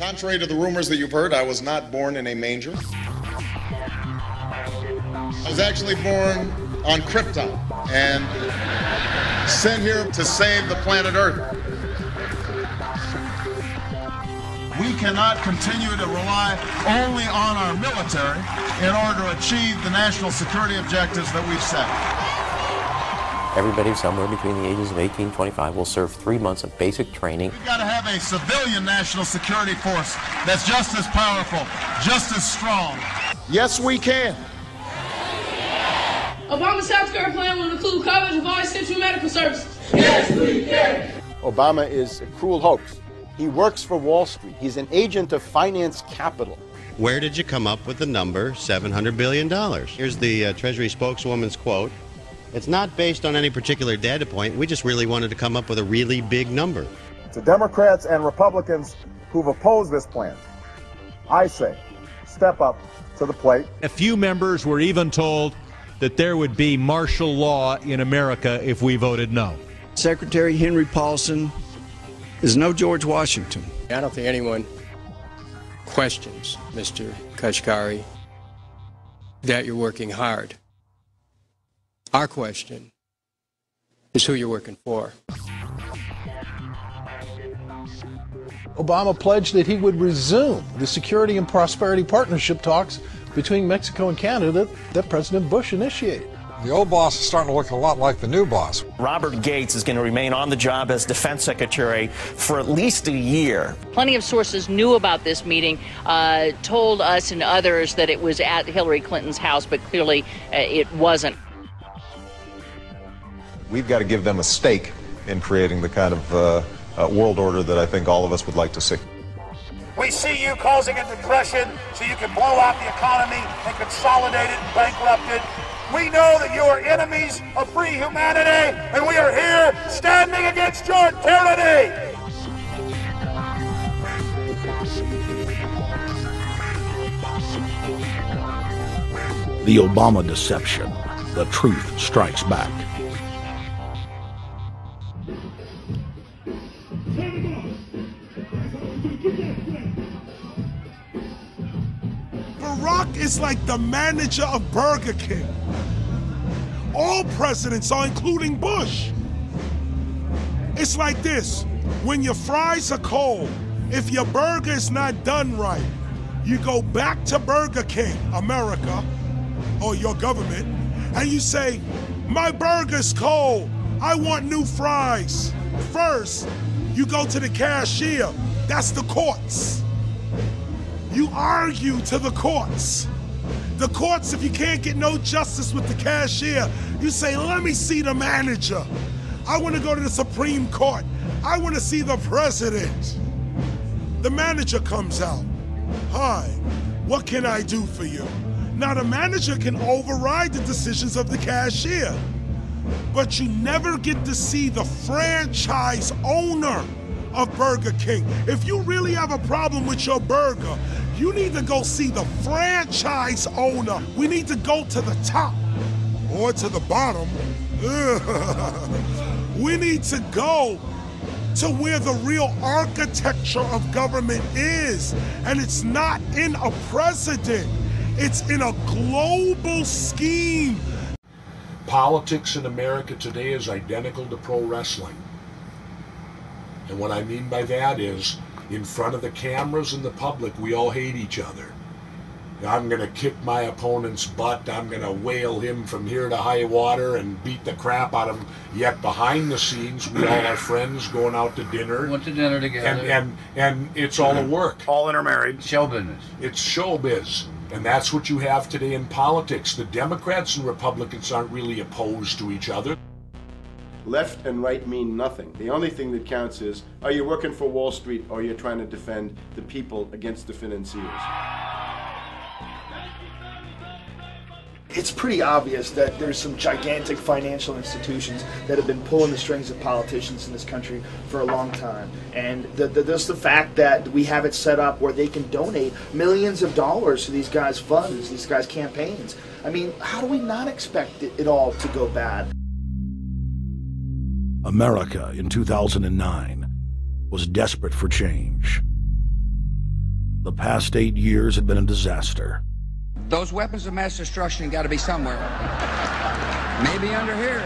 Contrary to the rumors that you've heard, I was not born in a manger. I was actually born on Krypton and sent here to save the planet Earth. We cannot continue to rely only on our military in order to achieve the national security objectives that we've set. Everybody somewhere between the ages of 18 and 25 will serve 3 months of basic training. We've got to have a civilian national security force that's just as powerful, just as strong. Yes, we can. Obama's healthcare plan will include coverage of all essential medical services. Yes, we can. Obama is a cruel hoax. He works for Wall Street. He's an agent of finance capital. Where did you come up with the number $700 billion? Here's the Treasury spokeswoman's quote. It's not based on any particular data point. We just really wanted to come up with a really big number. To Democrats and Republicans who've opposed this plan, I say, step up to the plate. A few members were even told that there would be martial law in America if we voted no. Secretary Henry Paulson is no George Washington. I don't think anyone questions, Mr. Kashkari, that you're working hard. Our question is who you're working for. Obama pledged that he would resume the Security and Prosperity Partnership talks between Mexico and Canada that President Bush initiated. The old boss is starting to look a lot like the new boss. Robert Gates is going to remain on the job as defense secretary for at least a year. Plenty of sources knew about this meeting, told us and others that it was at Hillary Clinton's house, but clearly it wasn't. We've got to give them a stake in creating the kind of world order that I think all of us would like to see. We see you causing a depression so you can blow out the economy and consolidate it and bankrupt it. We know that you are enemies of free humanity, and we are here standing against your tyranny. The Obama deception. The truth strikes back. Barack is like the manager of Burger King. All presidents are, including Bush. It's like this: when your fries are cold, if your burger is not done right, you go back to Burger King, America, or your government, and you say, my burger's cold, I want new fries. First, you go to the cashier, that's the courts. You argue to the courts. The courts, if you can't get no justice with the cashier, you say, let me see the manager. I want to go to the Supreme Court. I want to see the president. The manager comes out. Hi, what can I do for you? Now the manager can override the decisions of the cashier, but you never get to see the franchise owner of Burger King. If you really have a problem with your burger, you need to go see the franchise owner. We need to go to the top or to the bottom. We need to go to where the real architecture of government is. And it's not in a president, it's in a global scheme. Politics in America today is identical to pro wrestling. And what I mean by that is, in front of the cameras and the public, we all hate each other. I'm going to kick my opponent's butt. I'm going to whale him from here to high water and beat the crap out of him. Yet behind the scenes, we all are friends going out to dinner. Went to dinner together. And it's all a work. All intermarried. Show business. It's showbiz. And that's what you have today in politics. The Democrats and Republicans aren't really opposed to each other. Left and right mean nothing. The only thing that counts is, are you working for Wall Street or you're trying to defend the people against the financiers? It's pretty obvious that there's some gigantic financial institutions that have been pulling the strings of politicians in this country for a long time. And just the fact that we have it set up where they can donate millions of dollars to these guys' funds, these guys' campaigns. I mean, how do we not expect it all to go bad? America in 2009 was desperate for change. The past 8 years had been a disaster. Those weapons of mass destruction got to be somewhere. Maybe under here.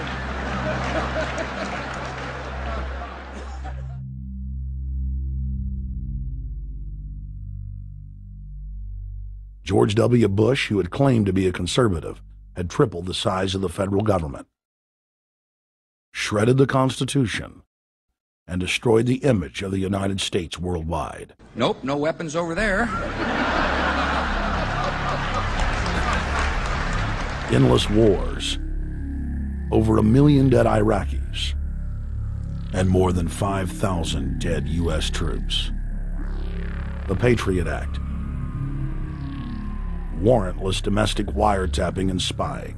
George W. Bush, who had claimed to be a conservative, had tripled the size of the federal government, shredded the Constitution, and destroyed the image of the United States worldwide. Nope, no weapons over there. Endless wars, over 1 million dead Iraqis, and more than 5,000 dead U.S. troops. The Patriot Act, warrantless domestic wiretapping and spying,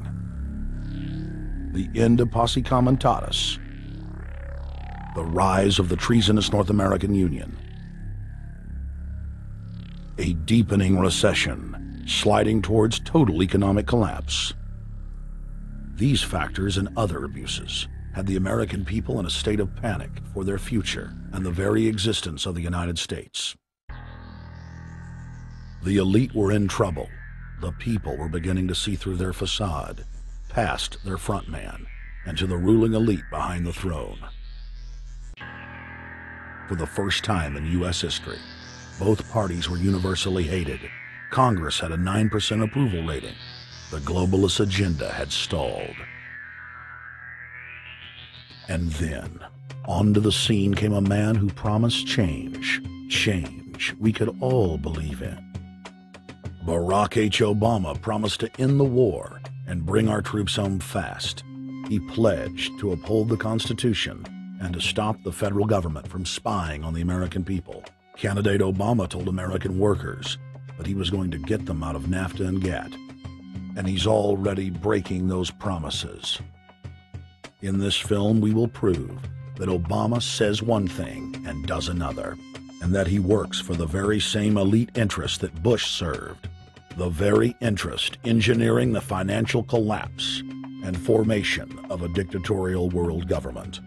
the end of Posse Comitatus, the rise of the treasonous North American Union, a deepening recession sliding towards total economic collapse. These factors and other abuses had the American people in a state of panic for their future and the very existence of the United States. The elite were in trouble. The people were beginning to see through their facade, past their front man, and to the ruling elite behind the throne. For the first time in U.S. history, both parties were universally hated. Congress had a 9% approval rating. The globalist agenda had stalled. And then, onto the scene came a man who promised change. Change we could all believe in. Barack H. Obama promised to end the war and bring our troops home fast. He pledged to uphold the Constitution and to stop the federal government from spying on the American people. Candidate Obama told American workers that he was going to get them out of NAFTA and GATT, and he's already breaking those promises. In this film, we will prove that Obama says one thing and does another, and that he works for the very same elite interests that Bush served, the very interest engineering the financial collapse and formation of a dictatorial world government.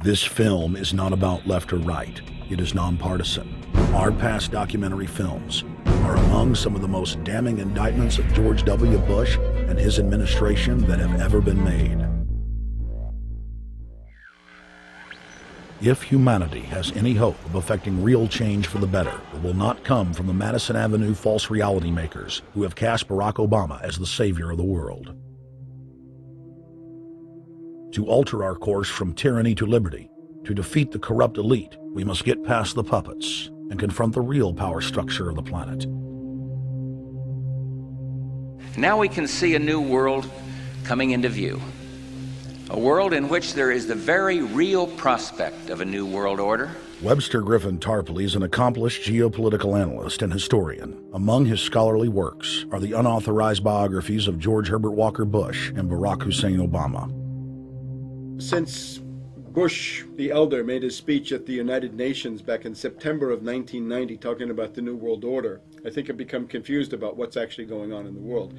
This film is not about left or right. It is nonpartisan. Our past documentary films are among some of the most damning indictments of George W. Bush and his administration that have ever been made. If humanity has any hope of effecting real change for the better, it will not come from the Madison Avenue false reality makers who have cast Barack Obama as the savior of the world. To alter our course from tyranny to liberty, to defeat the corrupt elite, we must get past the puppets and confront the real power structure of the planet. Now we can see a new world coming into view. A world in which there is the very real prospect of a new world order. Webster Griffin Tarpley is an accomplished geopolitical analyst and historian. Among his scholarly works are the unauthorized biographies of George Herbert Walker Bush and Barack Hussein Obama. Since Bush the elder made his speech at the United Nations back in September of 1990 talking about the New World Order, I think I've become confused about what's actually going on in the world.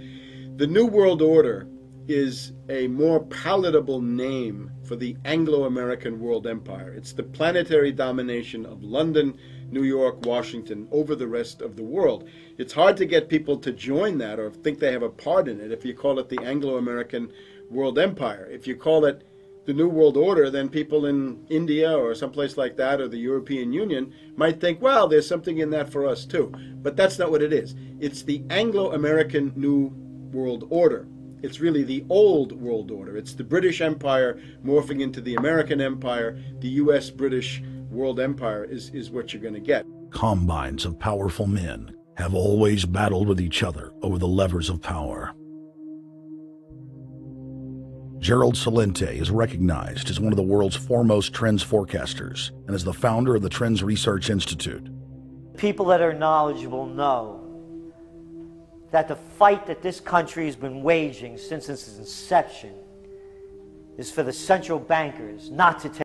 The New World Order is a more palatable name for the Anglo-American world empire. It's the planetary domination of London, New York, Washington over the rest of the world. It's hard to get people to join that or think they have a part in it if you call it the Anglo-American world empire. If you call it the New World Order, then people in India or someplace like that or the European Union might think, well, there's something in that for us too. But that's not what it is. It's the Anglo-American New World Order. It's really the old world order. It's the British Empire morphing into the American Empire. The U.S.-British world empire is what you're going to get. Combines of powerful men have always battled with each other over the levers of power. Gerald Celente is recognized as one of the world's foremost trends forecasters and is the founder of the Trends Research Institute. People that are knowledgeable know that the fight that this country has been waging since its inception is for the central bankers not to take